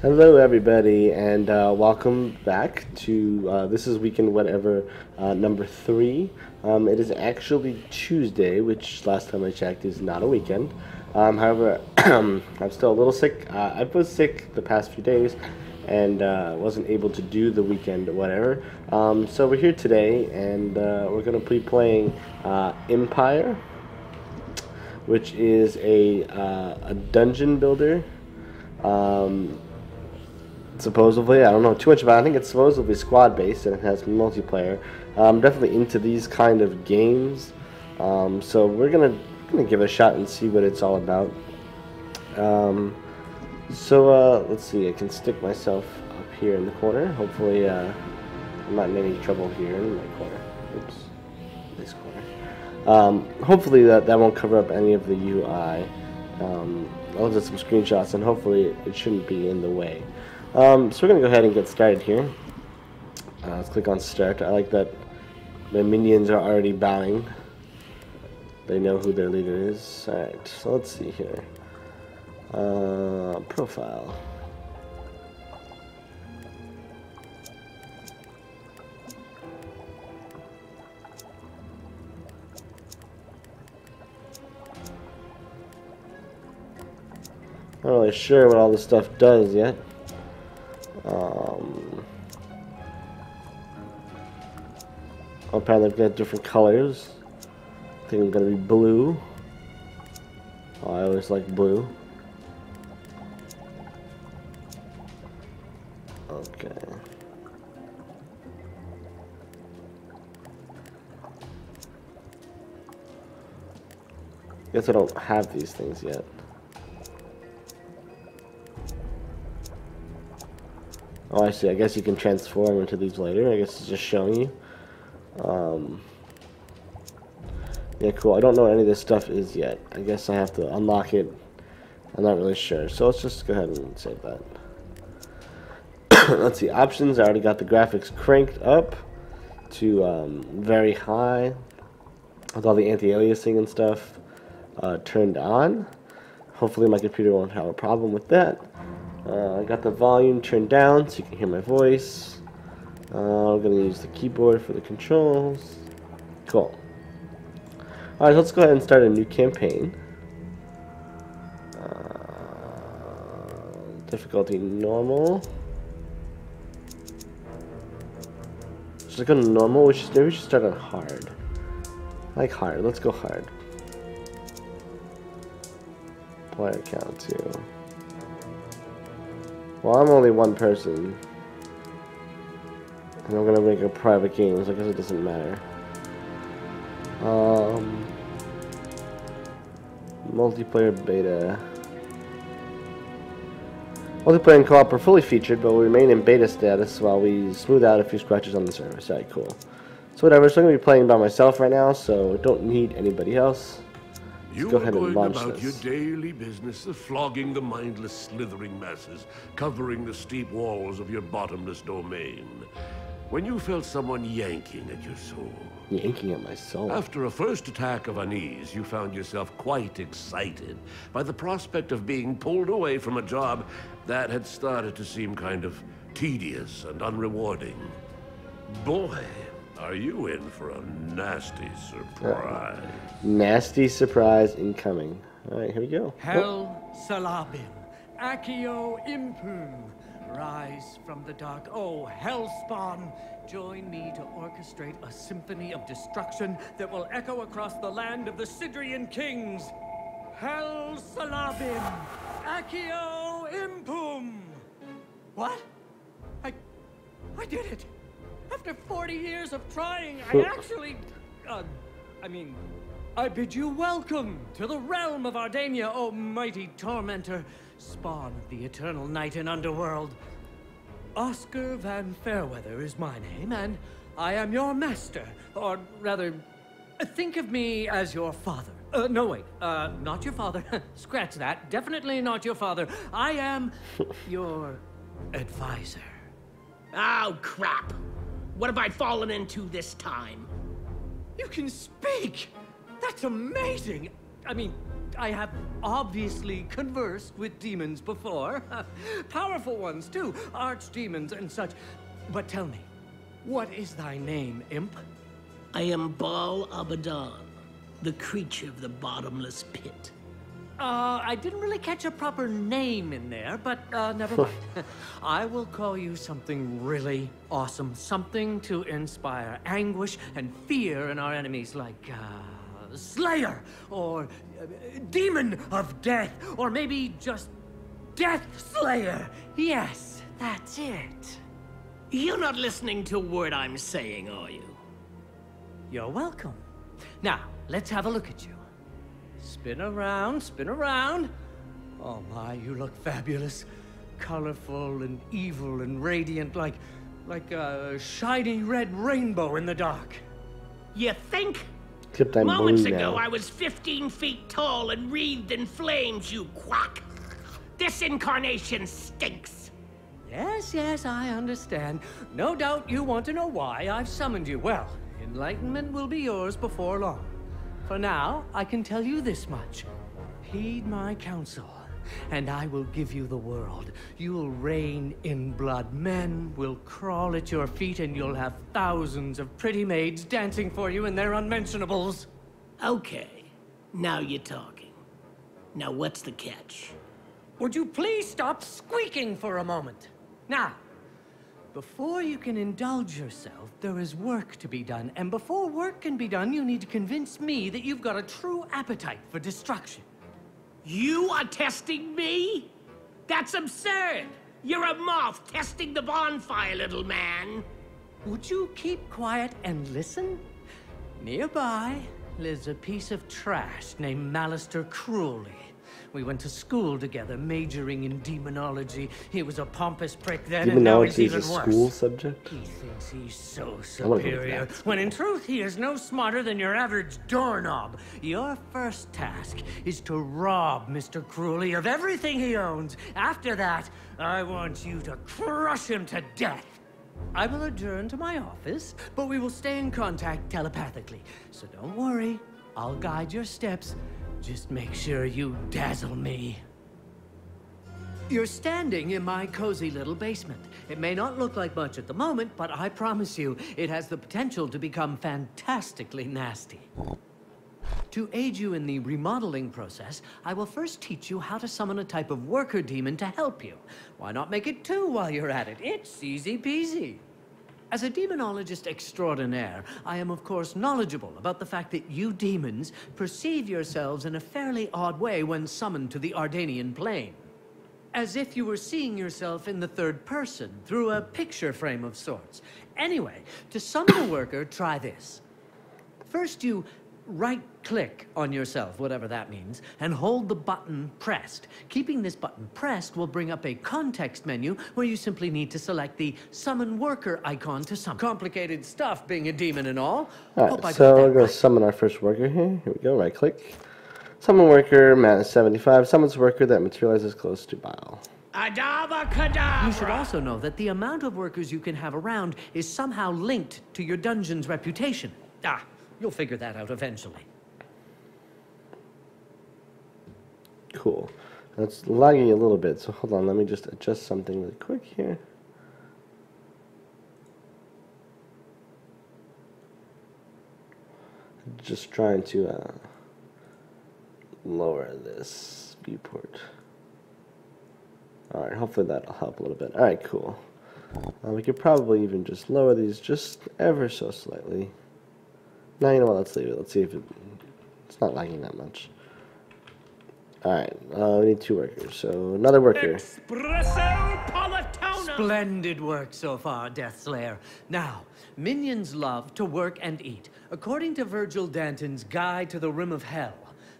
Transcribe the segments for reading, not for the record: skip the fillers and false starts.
Hello, everybody, and welcome back to this is Weekend Whatever number 3. It is actually Tuesday, which last time I checked is not a weekend. However, I'm still a little sick. I was sick the past few days and wasn't able to do the Weekend Whatever. So we're here today, and we're going to be playing Empire, which is a dungeon builder. Supposedly, I don't know too much about it. I think it's supposedly squad based and it has multiplayer. I'm definitely into these kind of games, so we're gonna give it a shot and see what it's all about. Let's see. I can stick myself up here in the corner. Hopefully, I'm not in any trouble here in my corner. Oops, this corner. Hopefully that won't cover up any of the UI. I'll look at some screenshots and hopefully it shouldn't be in the way. So we're going to go ahead and get started here. Let's click on start. I like that the minions are already bowing. They know who their leader is. Alright, so let's see here. Profile. Not really sure what all this stuff does yet. Apparently I've got different colors. I think I'm gonna be blue. Oh, I always like blue. Okay. Guess I don't have these things yet. Oh, I see. I guess you can transform into these later. I guess it's just showing you. Yeah, cool. I don't know what any of this stuff is yet. I guess I have to unlock it. I'm not really sure. So let's just go ahead and save that. Let's see. Options. I already got the graphics cranked up to very high. With all the anti-aliasing and stuff turned on. Hopefully my computer won't have a problem with that. I got the volume turned down so you can hear my voice. I'm going to use the keyboard for the controls. Cool. Alright, let's go ahead and start a new campaign. Difficulty normal. Should I go to normal? Maybe we should start on hard. I like hard. Let's go hard. Player count 2. Well, I'm only one person. And I'm gonna make a private game, so I guess it doesn't matter. Multiplayer beta. Multiplayer and co-op are fully featured, but will remain in beta status while we smooth out a few scratches on the server. Alright, cool. So whatever, so I'm gonna be playing by myself right now, so I don't need anybody else. You Go are ahead and going launch about this. your daily business of flogging the mindless, slithering masses, covering the steep walls of your bottomless domain, when you felt someone yanking at your soul. Yanking at my soul. After a first attack of unease, you found yourself quite excited by the prospect of being pulled away from a job that had started to seem kind of tedious and unrewarding. Boy, are you in for a nasty surprise. Nasty surprise incoming. Alright, here we go. Hell Salabim, Accio Impum, rise from the dark. Oh, Hellspawn, join me to orchestrate a symphony of destruction that will echo across the land of the Sidrian kings. Hell Salabim, Accio Impum. What? I did it. After 40 years of trying, I actually, I bid you welcome to the realm of Ardania, O mighty tormentor, spawn of the eternal night and underworld. Oscar Van Fairweather is my name, and I am your master, or rather, think of me as your father. No, wait, not your father. Scratch that. Definitely not your father. I am your advisor. Oh, crap. What have I fallen into this time? You can speak! That's amazing! I mean, I have obviously conversed with demons before. Powerful ones, too. Archdemons and such. But tell me, what is thy name, imp? I am Baal Abaddon, the creature of the bottomless pit. I didn't really catch a proper name in there, but never mind. I will call you something really awesome. Something to inspire anguish and fear in our enemies, like, Slayer, or Demon of Death, or maybe just Death Slayer. Yes, that's it. You're not listening to a word I'm saying, are you? You're welcome. Now, let's have a look at you. Spin around, spin around. Oh my, you look fabulous. Colorful and evil and radiant, like a shiny red rainbow in the dark. You think? Except I'm Moments blue ago, now. I was 15 feet tall and wreathed in flames, you quack. This incarnation stinks. Yes, yes, I understand. No doubt you want to know why I've summoned you. Well, enlightenment will be yours before long. For now, I can tell you this much. Heed my counsel, and I will give you the world. You'll reign in blood. Men will crawl at your feet, and you'll have thousands of pretty maids dancing for you in their unmentionables. Okay, now you're talking. Now what's the catch? Would you please stop squeaking for a moment? Now, before you can indulge yourself, there is work to be done. And before work can be done, you need to convince me that you've got a true appetite for destruction. You are testing me? That's absurd! You're a moth testing the bonfire, little man. Would you keep quiet and listen? Nearby lives a piece of trash named Malister Cruelly. We went to school together, majoring in demonology. He was a pompous prick then, and now he's Demonology is even a worse. school subject? He thinks he's so wanna go with superior, that. when in truth he is no smarter than your average doorknob. Your first task is to rob Mr. Cruelly of everything he owns. After that, I want you to crush him to death. I will adjourn to my office, but we will stay in contact telepathically. So don't worry, I'll guide your steps. Just make sure you dazzle me. You're standing in my cozy little basement. It may not look like much at the moment, but I promise you, it has the potential to become fantastically nasty. To aid you in the remodeling process, I will first teach you how to summon a type of worker demon to help you. Why not make it two while you're at it? It's easy peasy. As a demonologist extraordinaire, I am of course knowledgeable about the fact that you demons perceive yourselves in a fairly odd way when summoned to the Ardanian plane. As if you were seeing yourself in the third person, through a picture frame of sorts. Anyway, to summon a worker, try this. First you right-click on yourself, whatever that means, and hold the button pressed. Keeping this button pressed will bring up a context menu where you simply need to select the Summon Worker icon to summon. Complicated stuff, being a demon and all. Alright, so we're going to summon our first worker here. Here we go, right-click. Summon worker, mana 75. Summons worker that materializes close to Baal. Adava Kedavra! You should also know that the amount of workers you can have around is somehow linked to your dungeon's reputation. You'll figure that out eventually. Cool. That's lagging a little bit, so hold on, let me just adjust something really quick here. Just trying to lower this viewport. Alright, hopefully that'll help a little bit. Alright, cool. We could probably even just lower these just ever so slightly. No, you know what, let's leave it. Let's see if it's not lagging that much. Alright, we need two workers, so another worker. Espresso Palatona! Splendid work so far, Death Slayer. Now, minions love to work and eat. According to Virgil Danton's Guide to the Rim of Hell,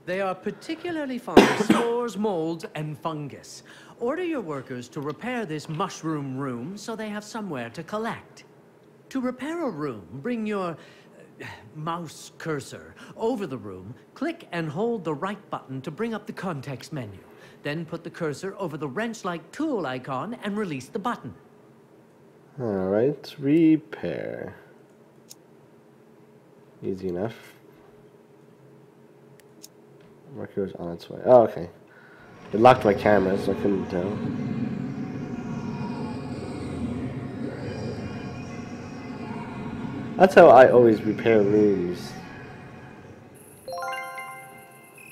they are particularly fond of spores, molds, and fungus. Order your workers to repair this mushroom room so they have somewhere to collect. To repair a room, bring your mouse cursor over the room, click and hold the right button to bring up the context menu. Then put the cursor over the wrench-like tool icon and release the button. Alright, repair. Easy enough. Worker's on its way. Oh, okay. It locked my camera, so I couldn't tell. That's how I always repair rooms.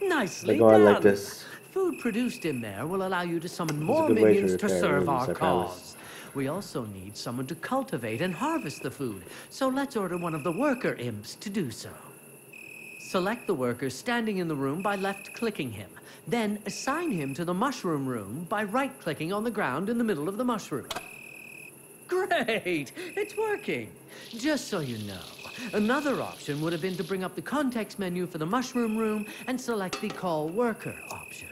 Nicely They go on done. like this. Food produced in there will allow you to summon It's a more good way to minions to repair serve rooms, our I promise. cause. We also need someone to cultivate and harvest the food, so let's order one of the worker imps to do so. Select the worker standing in the room by left-clicking him. Then assign him to the mushroom room by right-clicking on the ground in the middle of the mushroom. Great! It's working! Just so you know, another option would have been to bring up the context menu for the mushroom room and select the Call Worker option.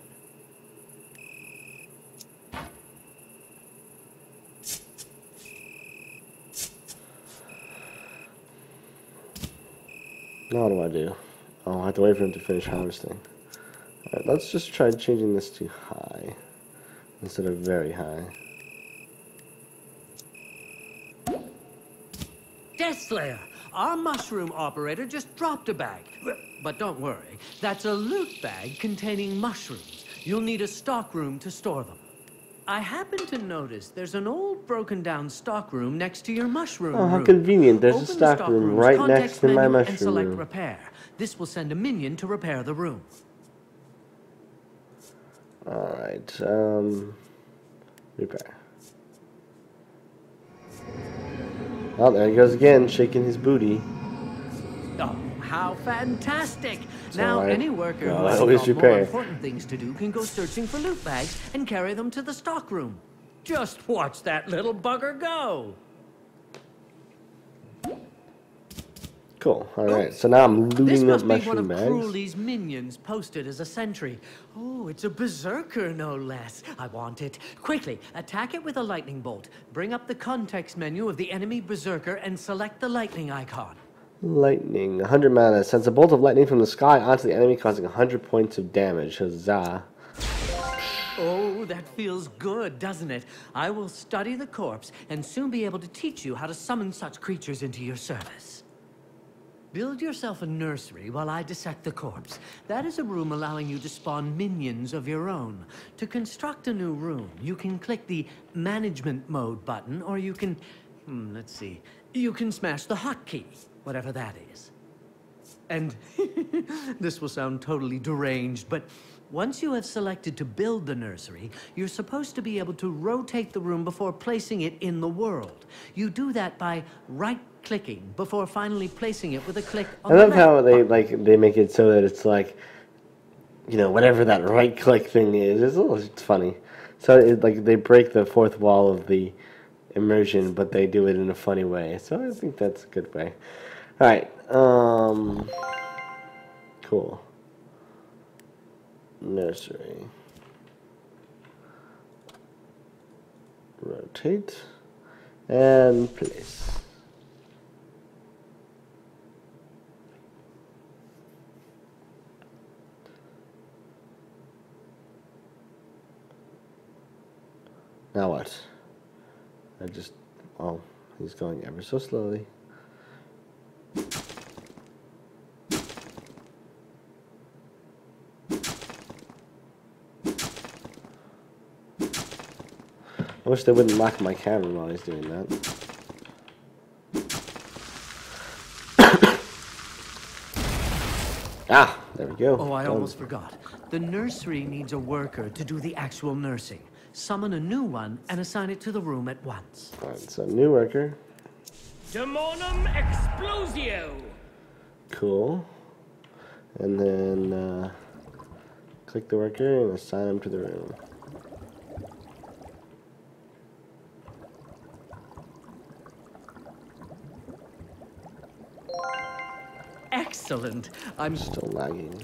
Now what do I do? Oh, I have to wait for him to finish harvesting. Alright, let's just try changing this to high instead of very high. Death Slayer, our mushroom operator just dropped a bag. But don't worry, that's a loot bag containing mushrooms. You'll need a stockroom to store them. I happen to notice there's an old broken down stockroom next to your mushroom room. Oh, how convenient. There's a Open the stockroom stockroom's right context next to my menu and mushroom select room. repair. This will send a minion to repair the room. Alright, repair. Oh, there he goes again, shaking his booty. Oh, how fantastic! Now, alright. any worker Well, who I has always got more repair. important things to do can go searching for loot bags and carry them to the stockroom. Just watch that little bugger go! Cool, alright, so now I'm This looting up must be one of mushroom bags. Cruelly's minions posted as a sentry. Oh, it's a berserker, no less. I want it. Quickly, attack it with a lightning bolt. Bring up the context menu of the enemy berserker and select the lightning icon. Lightning, 100 mana. Sends a bolt of lightning from the sky onto the enemy, causing 100 points of damage. Huzzah. Oh, that feels good, doesn't it? I will study the corpse and soon be able to teach you how to summon such creatures into your service. Build yourself a nursery while I dissect the corpse. That is a room allowing you to spawn minions of your own. To construct a new room, you can click the Management Mode button, or you can... let's see. You can smash the hotkey, whatever that is. And this will sound totally deranged, but once you have selected to build the nursery, you're supposed to be able to rotate the room before placing it in the world. You do that by right-clicking before finally placing it with a click on I the love how left they they make it so that it's like, you know, whatever that right-click thing is. It's funny. So it, like they break the fourth wall of the immersion, but they do it in a funny way. So I think that's a good way. All right. Cool. Nursery. Rotate and place. Now what? Oh, he's going ever so slowly. I wish they wouldn't lock my camera while he's doing that. Ah, there we go. Oh, I Done. almost forgot. The nursery needs a worker to do the actual nursing. Summon a new one and assign it to the room at once. Alright, so new worker. Demonum Explosio! Cool. And then click the worker and assign him to the room. Excellent. I'm Still lagging.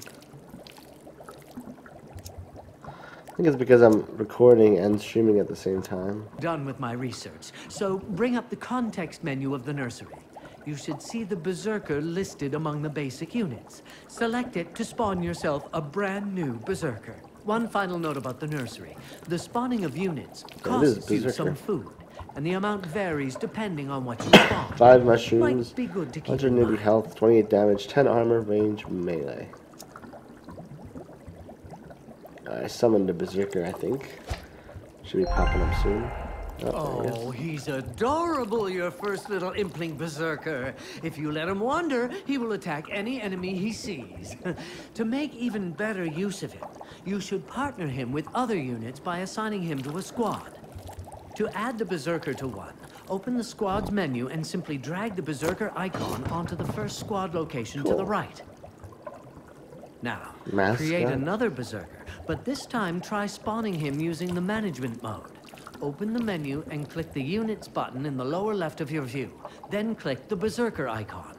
I think it's because I'm recording and streaming at the same time. done with my research. So bring up the context menu of the nursery. You should see the Berserker listed among the basic units. Select it to spawn yourself a brand new Berserker. One final note about the nursery. The spawning of units costs you Berserker. some food, and the amount varies depending on what you spawn. 5 mushrooms, Might be good to keep in 180 mind. health, 28 damage, 10 armor, range, melee. I summoned a berserker, I think. Should be popping up soon. Oh, he's adorable, your first little impling berserker. If you let him wander, he will attack any enemy he sees. To make even better use of him, you should partner him with other units by assigning him to a squad. To add the berserker to one, open the squad's menu and simply drag the berserker icon onto the first squad location to the right. Now, create another berserker, but this time try spawning him using the management mode. Open the menu and click the Units button in the lower left of your view. Then click the berserker icon.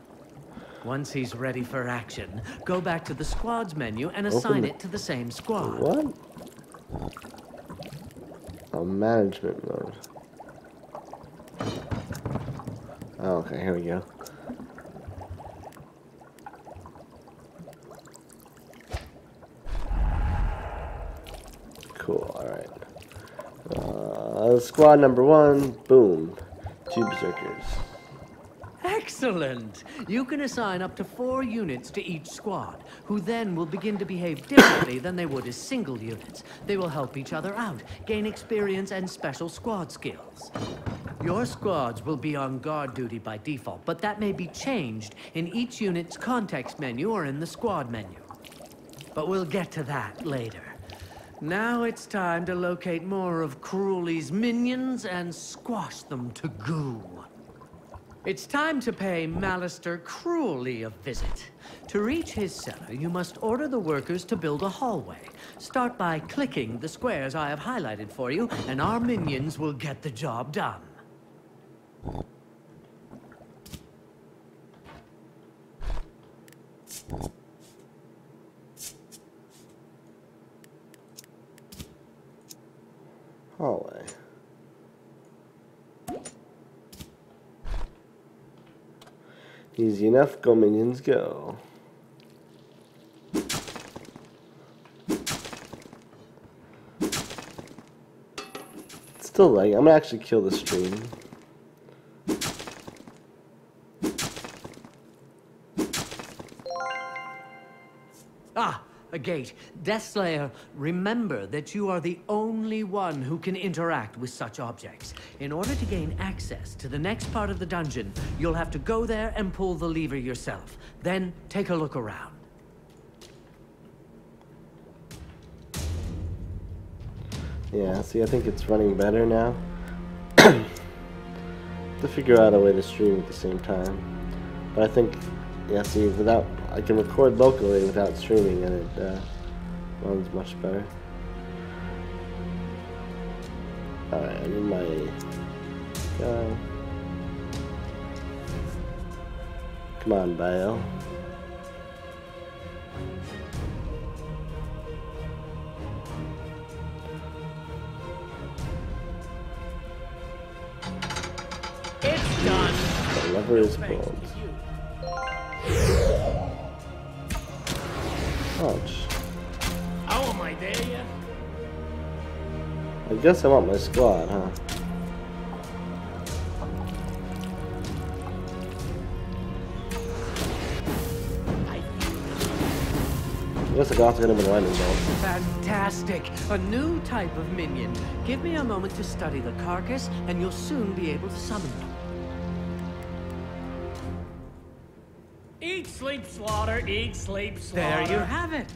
Once he's ready for action, go back to the squad's menu and assign it to the same squad. What? Oh, management mode. Oh, okay, here we go. Cool, alright. Squad number 1, boom. 2 berserkers. Excellent! You can assign up to 4 units to each squad, who then will begin to behave differently than they would as single units. They will help each other out, gain experience and special squad skills. Your squads will be on guard duty by default, but that may be changed in each unit's context menu or in the squad menu. But we'll get to that later. Now it's time to locate more of Cruelly's minions and squash them to goo. It's time to pay Malister Cruelly a visit. To reach his cellar, you must order the workers to build a hallway. Start by clicking the squares I have highlighted for you, and our minions will get the job done. Hallway. Easy enough, go minions, go. Still like, I'm gonna actually kill the stream. Ah, a gate. Deathslayer, remember that you are the only one who can interact with such objects. In order to gain access to the next part of the dungeon, you'll have to go there and pull the lever yourself. Then, take a look around. Yeah, see, I think it's running better now. To figure out a way to stream at the same time. But I think, yeah, see, without, I can record locally without streaming, and it runs much better. Alright, I need my guy. Come on, Bale. It's done. The lever is pulled. Ouch. How am I there yet? I guess I want my squad, huh? I guess I got to hit him with a lightning bolt. Fantastic! A new type of minion. Give me a moment to study the carcass, and you'll soon be able to summon them. Eat, sleep, slaughter, eat, sleep, slaughter. There you have it.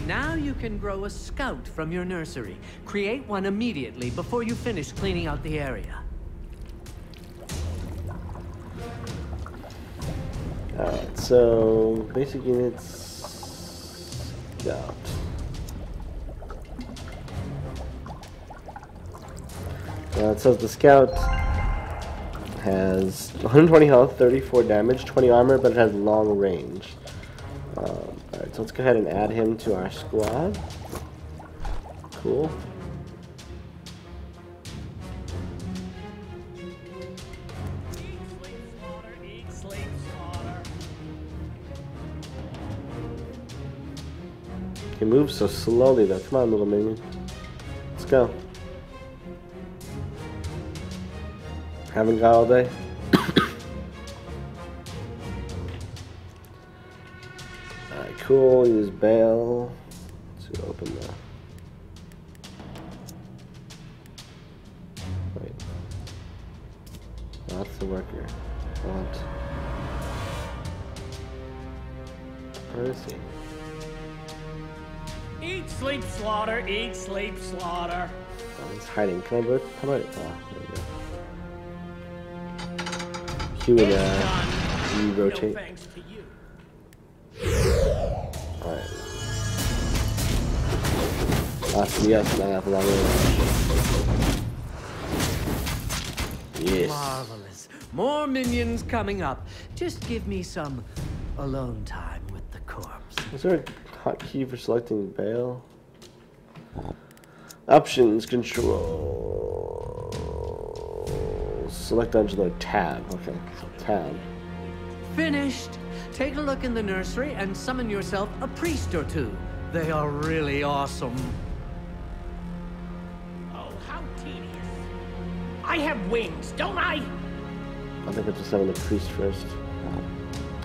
Now you can grow a scout from your nursery. Create one immediately before you finish cleaning out the area. Alright, so basic units. Scout. It says the scout has 120 health, 34 damage, 20 armor, but it has long range. Alright, so let's go ahead and add him to our squad. Cool. Eat, sleep, slaughter. He moves so slowly though. Come on, little minion. Let's go. Haven't got all day. Alright, cool. Use Bale to open the the worker. What? Where is he? Eat, sleep, slaughter. Eat, sleep, slaughter. Oh, he's hiding. Can I vote? How about it? Oh, there we go. Q and re-rotate. No thanks to you. Alright. Yes, I have a long way. Yes. Marvelous. More minions coming up. Just give me some alone time with the corpse. Is there a hotkey for selecting bail? Options, control. Select dungeon load, tab. Okay, so tab. Finished. Take a look in the nursery and summon yourself a priest or two. They are really awesome. Oh, how tedious. I have wings, don't I? I think I have to summon the priest first.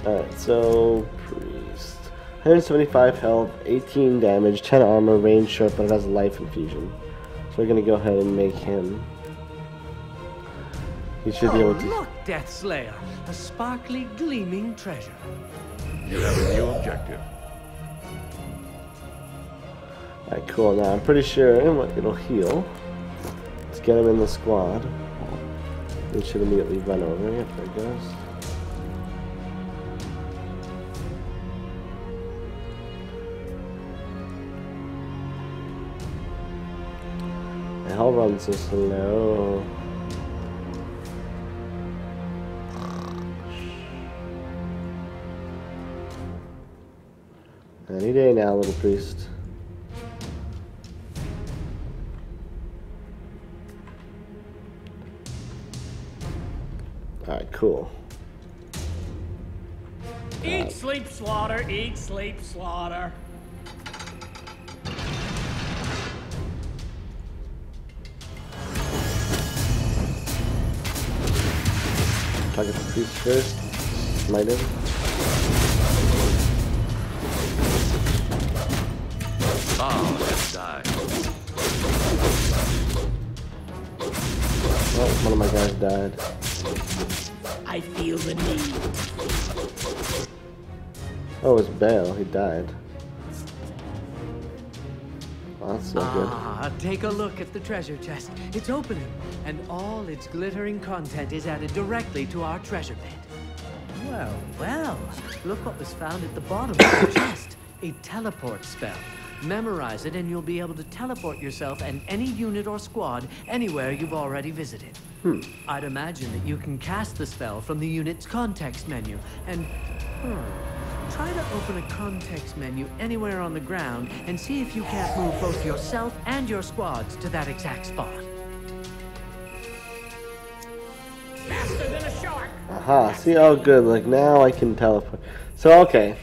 Alright, so priest. 175 health, 18 damage, 10 armor, range short, but it has a life infusion. So we're gonna go ahead and make him. He should be able to. Look, Death Slayer, a sparkly, gleaming treasure. You have a new objective. Alright, cool. Now I'm pretty sure it'll heal. Let's get him in the squad. He should immediately run over. Yep, there it goes. The hell runs so slow. Any day now, little priest. Alright, cool. Eat, sleep, slaughter. Eat, sleep, slaughter. Target the priest first. Smite him. Ah, let's die. Oh, one of my guys died. I feel the need. Oh, it was Bale. He died. Well, that's not good. Take a look at the treasure chest. It's opening, and all its glittering content is added directly to our treasure pit. Well, well, look what was found at the bottom of the chest. A teleport spell. Memorize it and you'll be able to teleport yourself and any unit or squad anywhere you've already visited. I'd imagine that you can cast the spell from the unit's context menu and... try to open a context menu anywhere on the ground and see if you can't move both yourself and your squads to that exact spot. Faster than a shark. Aha, see, oh good, like now I can teleport. So, okay.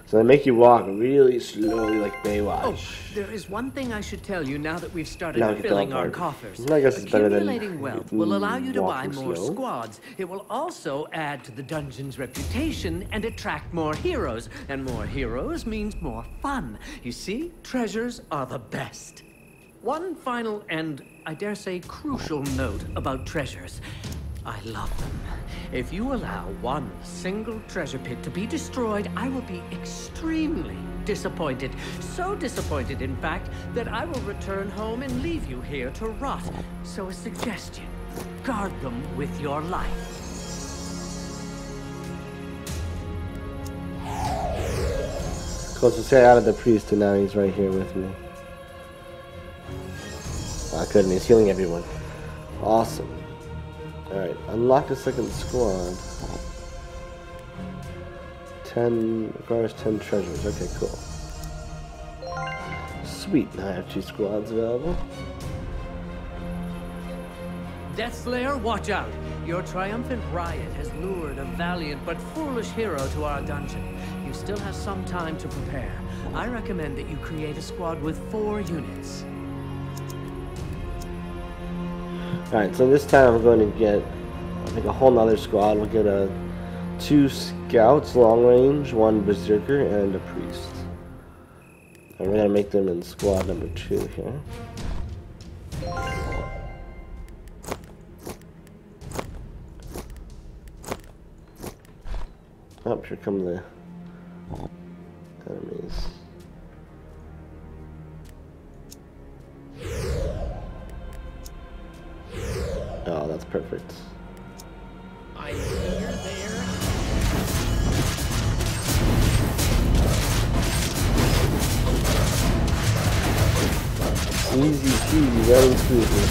So they make you walk really slowly like Baywatch. Oh, there is one thing I should tell you now that we've started Now we can filling our teleport. coffers. I guess it's better than Accumulating wealth will allow you to buy walking more slow. squads. It will also add to the dungeon's reputation and attract more heroes. And more heroes means more fun. You see, treasures are the best. One final and, I dare say, crucial note about treasures. I love them. If you allow one single treasure pit to be destroyed, I will be extremely disappointed. So disappointed, in fact, that I will return home and leave you here to rot. So a suggestion, guard them with your life. Cool, so say I added the priest and now he's right here with me. I couldn't, he's healing everyone. Awesome. Alright, unlock a second squad. 10, requires 10 treasures. Okay, cool. Sweet, now I have 2 squads available. Death Slayer, watch out! Your triumphant riot has lured a valiant but foolish hero to our dungeon. You still have some time to prepare. I recommend that you create a squad with 4 units. Alright, so this time I'm going to get, I think, a whole nother squad. We'll get 2 scouts long range, 1 berserker, and a priest. And we're going to make them in squad number 2 here. Oh, here come the enemies. Oh, that's perfect. I'm here, there. Easy peasy, running smoothly.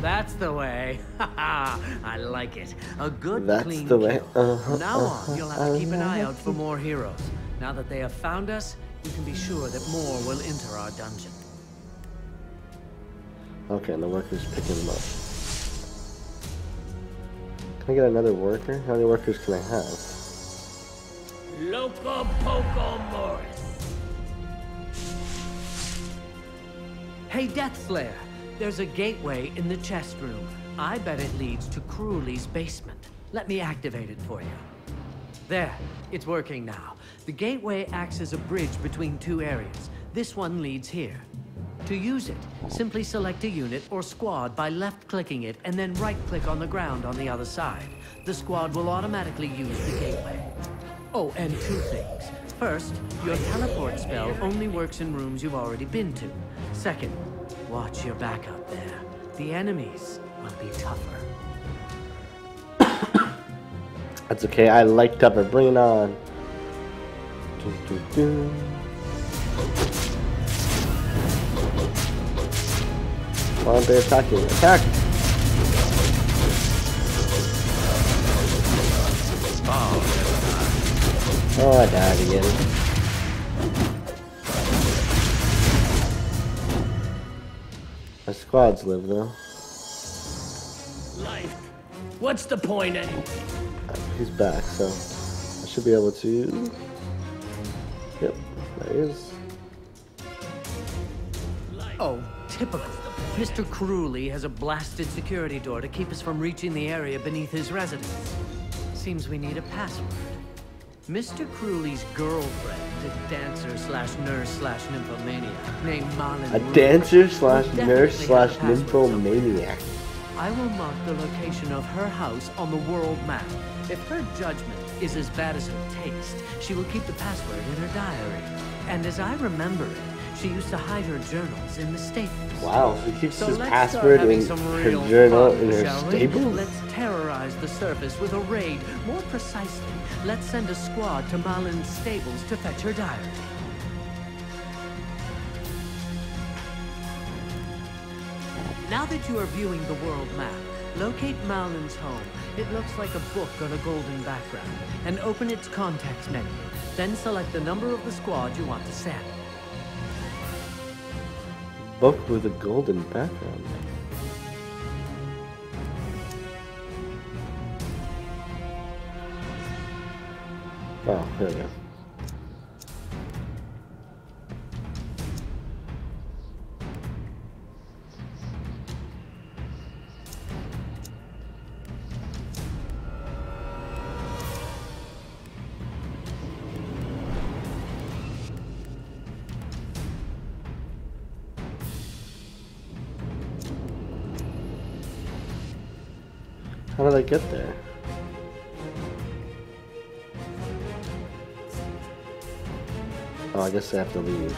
That's the way. I like it. A good, That's clean the way. kill. From now on, you'll have to keep an eye out for more heroes. Now that they have found us, you can be sure that more will enter our dungeon. Okay, and the worker's picking them up. Can I get another worker? How many workers can I have? Loco Poco Morris. Hey, Deathslayer, there's a gateway in the chest room. I bet it leads to Cruelly's basement. Let me activate it for you. There, it's working now. The gateway acts as a bridge between two areas. This one leads here. To use it, simply select a unit or squad by left-clicking it and then right-click on the ground on the other side. The squad will automatically use the gateway. Oh, and two things. First, your teleport spell only works in rooms you've already been to. Second, watch your back out there. The enemies will be tougher. That's okay, I like tougher. Bring it on. Why aren't they attacking? Attack! Oh, I died again. My squads live though. Life. What's the point anyway? He's back, so I should be able to. Yep, there he is. Oh, typical. Mr. Cruelly has a blasted security door to keep us from reaching the area beneath his residence. Seems we need a password. Mr. Cruelly's girlfriend, a dancer/nurse/nymphomaniac named Malin. A dancer/nurse/nymphomaniac. I will mark the location of her house on the world map. If her judgment is as bad as her taste, she will keep the password in her diary. And as I remember it, she used to hide her journals in the stables. Wow, she keeps So his let's password start in having some her real journal fun, in her shall we? stable? Let's terrorize the surface with a raid. More precisely, let's send a squad to Malin's stables to fetch her diary. Now that you are viewing the world map, locate Malin's home. It looks like a book on a golden background, and open its context menu. Then select the number of the squad you want to send. Book with a golden background. Oh, there we go. How did I get there? Oh, I guess I have to leave.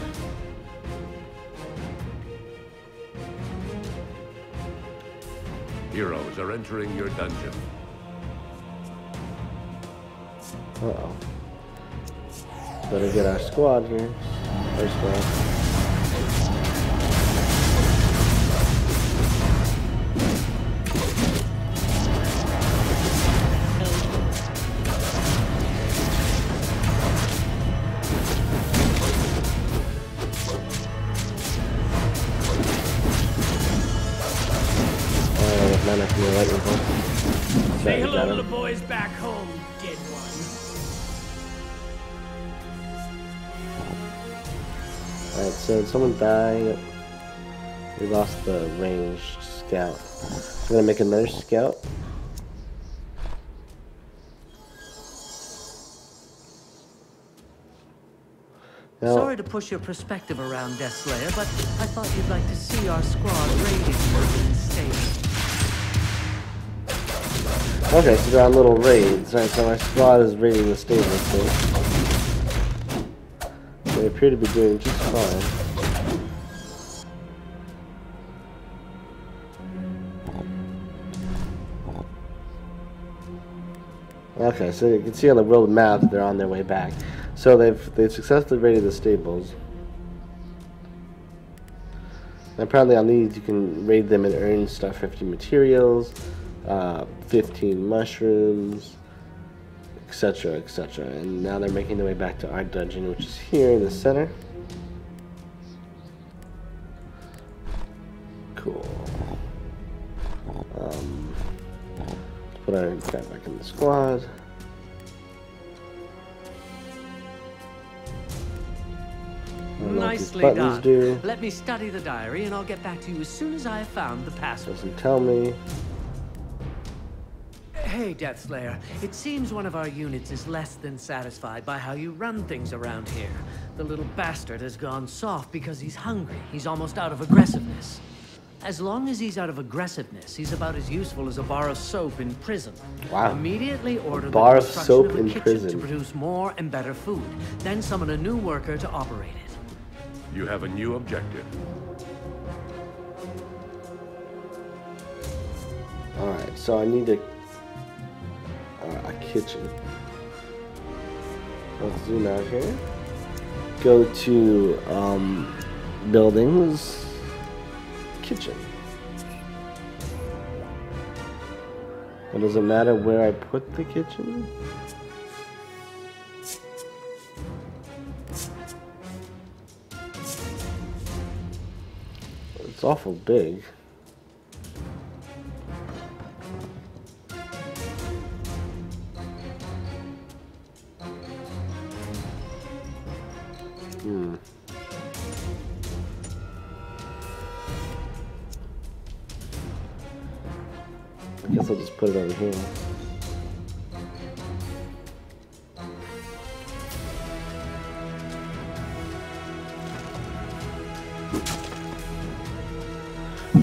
Heroes are entering your dungeon. Uh-oh. Better get our squad here. Our squad. Say hello to the boys back home, dead one. Alright, so someone died. We lost the ranged scout. I'm gonna make another scout. Now, Sorry to push your perspective around, Deathslayer, but I thought you'd like to see our squad raiding Merlin's stable. Okay, so they're on little raids. Alright, so my squad is raiding the stables too. They appear to be doing just fine. Okay, so you can see on the world map that they're on their way back. So they've successfully raided the stables. And apparently on these you can raid them and earn stuff, 50 materials, 15 mushrooms, etc, etc. And now they're making their way back to our dungeon, which is here in the center. Cool. Put our guy back in the squad. Nicely done. Let me study the diary and I'll get back to you as soon as I have found the password. Doesn't tell me. Hey, Deathslayer. It seems one of our units is less than satisfied by how you run things around here. The little bastard has gone soft because he's hungry. He's almost out of aggressiveness. As long as he's out of aggressiveness, he's about as useful as a bar of soap in prison. Wow. Immediately order the bar of construction soap of a in kitchen prison to produce more and better food. Then summon a new worker to operate it. You have a new objective. Alright, so I need a kitchen. Let's zoom out here. Go to buildings, kitchen. Well, does it matter where I put the kitchen? It's awful big. I guess I'll just put it over here.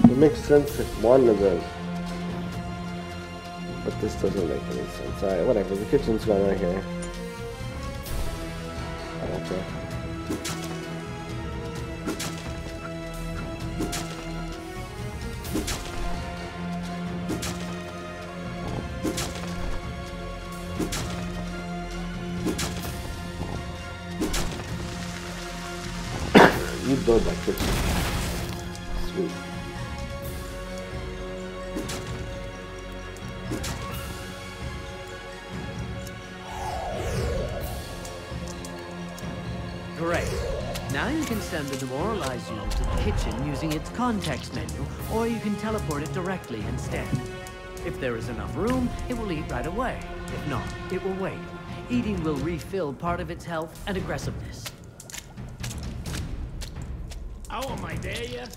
It makes sense if one of them, but this doesn't make any sense. Alright, whatever. The kitchen's going right here. Okay. You build my kitchen. Sweet. Great. Now you can send the demoralized unit to the kitchen using its context menu, or you can teleport it directly instead. If there is enough room, it will eat right away. If not, it will wait. Eating will refill part of its health and aggressiveness. Oh, am I there yet?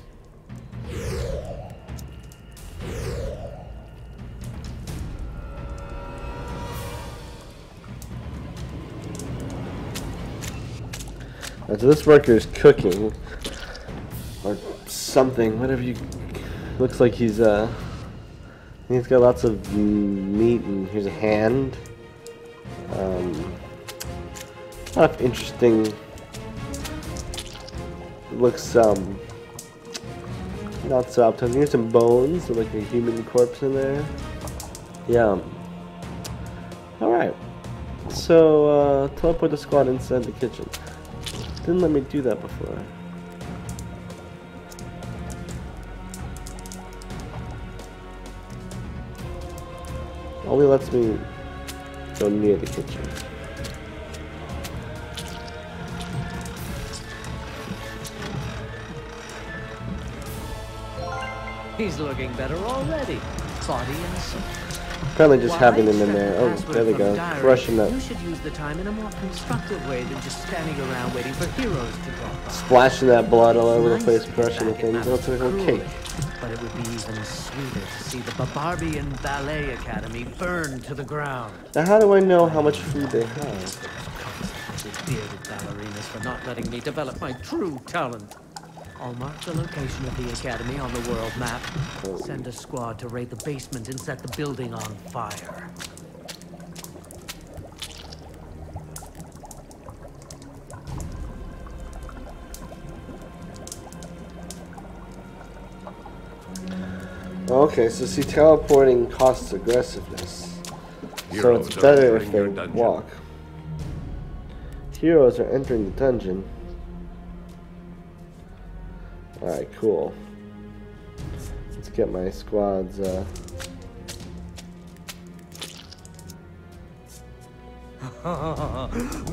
So this worker is cooking or something, whatever you. Looks like he's got lots of meat, and here's a hand. Lot of interesting. Looks not so appetizing. Here's some bones with like a human corpse in there. Yeah. All right. So teleport the squad inside the kitchen. Didn't let me do that before. Only lets me go near the kitchen. He's looking better already. Body and soul. Apparently just having him in there. Oh, there we go. Crushing up. You should use the time in a more constructive way than just standing around waiting for heroes to drop by. Splashing that blood all over the place, crushing the things. It looks like a cake. But it would be even sweeter to see the Barbarian Ballet Academy burn to the ground. Now how do I know how much food they have? The bearded ballerinas for not letting me develop my true talent. I'll mark the location of the academy on the world map. Send a squad to raid the basement and set the building on fire. Okay, so see, teleporting costs aggressiveness. So it's better if they walk. Heroes are entering the dungeon. Alright, cool. Let's get my squads,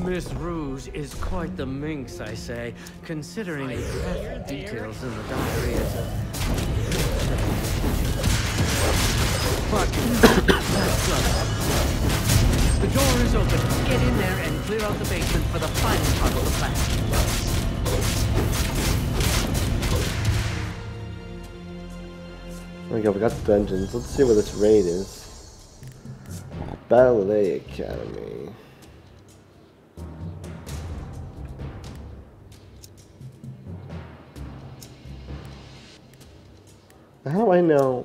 Miss Rouge is quite the minx, I say, considering the graphic details in the diary. But that's love. The door is open. Get in there and clear out the basement for the final part of the plan. There we go, we got the dungeons. Let's see where this raid is. Ballet Academy. How do I know?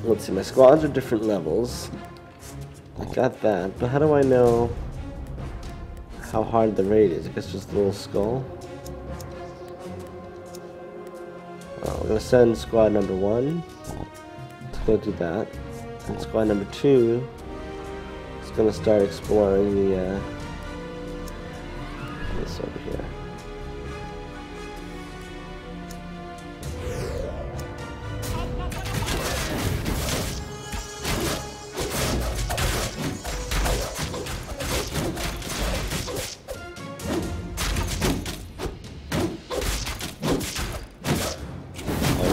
Let's see, my squads are different levels. I got that, but how do I know how hard the raid is? I guess just a little skull. Oh, we're gonna send squad number 1 to go do that. And squad number 2 is gonna start exploring the this over here.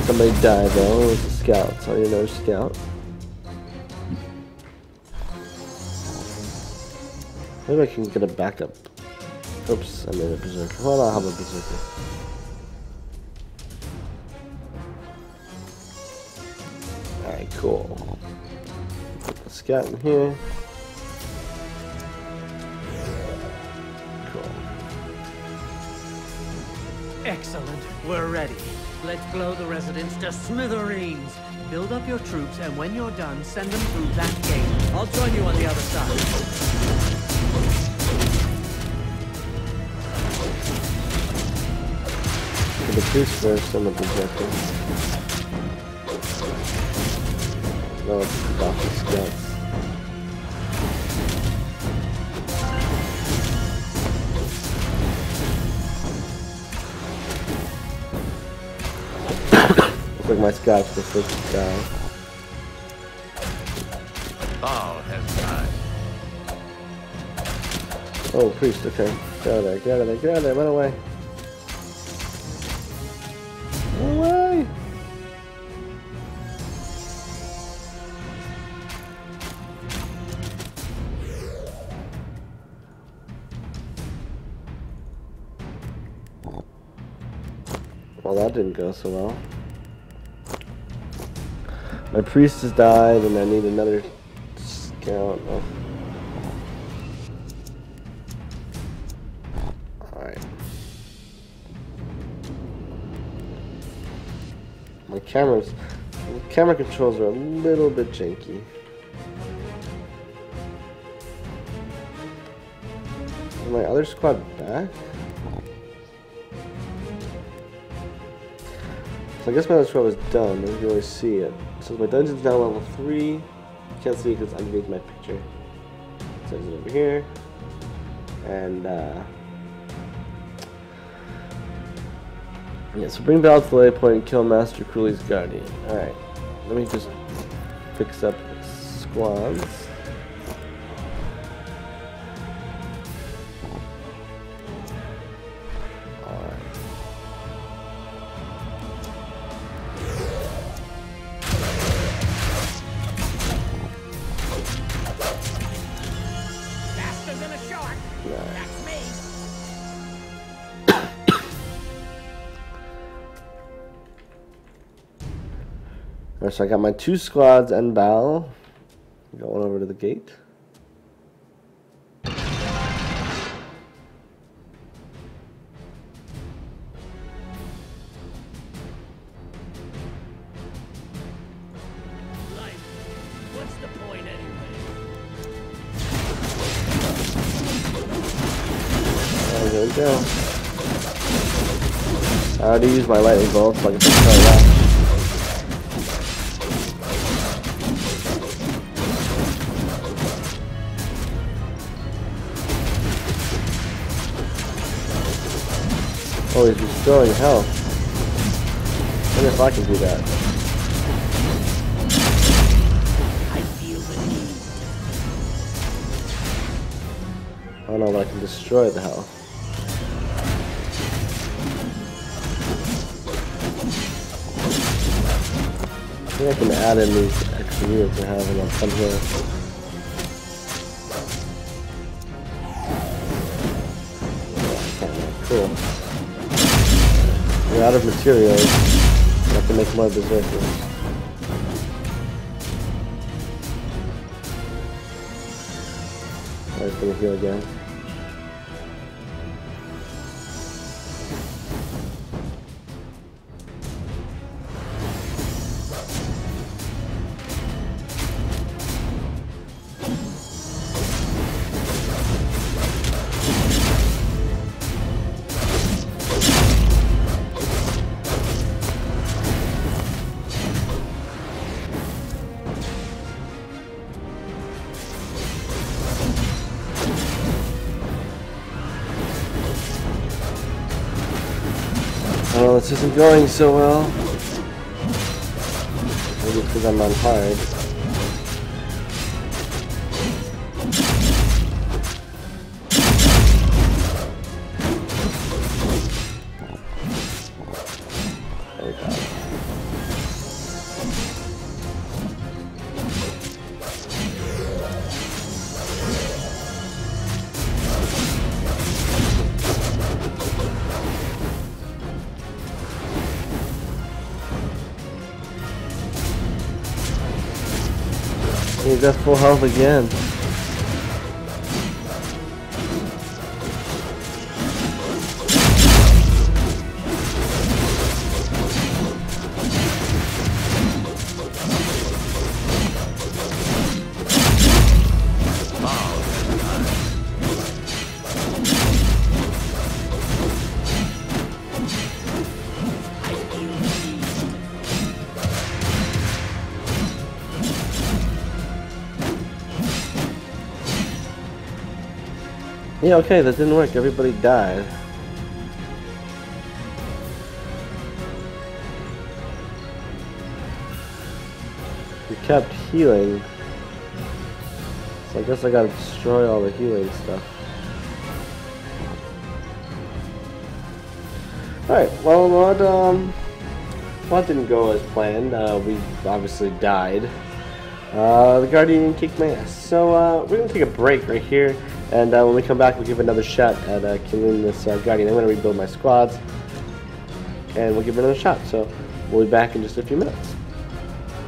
Somebody died though, it was a scout, so I need another scout. Maybe I can get a backup. Oops, I made a berserker. Well, I'll have a berserker. Alright, cool. Put the scout in here. Cool. Excellent. We're ready. Let's blow the residents to smithereens. Build up your troops, and when you're done, send them through that gate. I'll join you on the other side. The priest first and the berserker. No, it's off the scouts. Looks like my scouts the first guy. All has died. Oh, priest, okay. Get out of there, get out of there, get out of there, run away. Run away! Well, that didn't go so well. My priest has died, and I need another scout. Oh. Alright. My camera controls are a little bit janky. Is my other squad back? So I guess my other squad was done. I didn't really see it. So my dungeon's now level 3. You can't see it because I made my picture. It says it over here. And yeah, so bring Battle to the lay point and kill Master Cooley's Guardian. Alright. Let me just fix up squads. Alright, so I got my 2 squads and Bal going over to the gate. here we go. I already used my lightning bolt, so I can just try that. Oh, he's restoring health. I wonder if I can do that. I feel the need. Oh no, but I can destroy the health. I think I can add in these extra units I have and I'll come here. Cool. We're out of materials. I have to make more berserkers. I'm just gonna heal again. Oh, this isn't going so well. Maybe it's because I'm on hard. There we go. He's at full health again. Yeah, okay, that didn't work. Everybody died. We kept healing. So I guess I gotta destroy all the healing stuff. Alright, well, what didn't go as planned. We obviously died. The Guardian kicked my ass. So we're going to take a break right here. And when we come back, we'll give another shot at killing this Guardian. I'm going to rebuild my squads. And we'll give it another shot. So we'll be back in just a few minutes.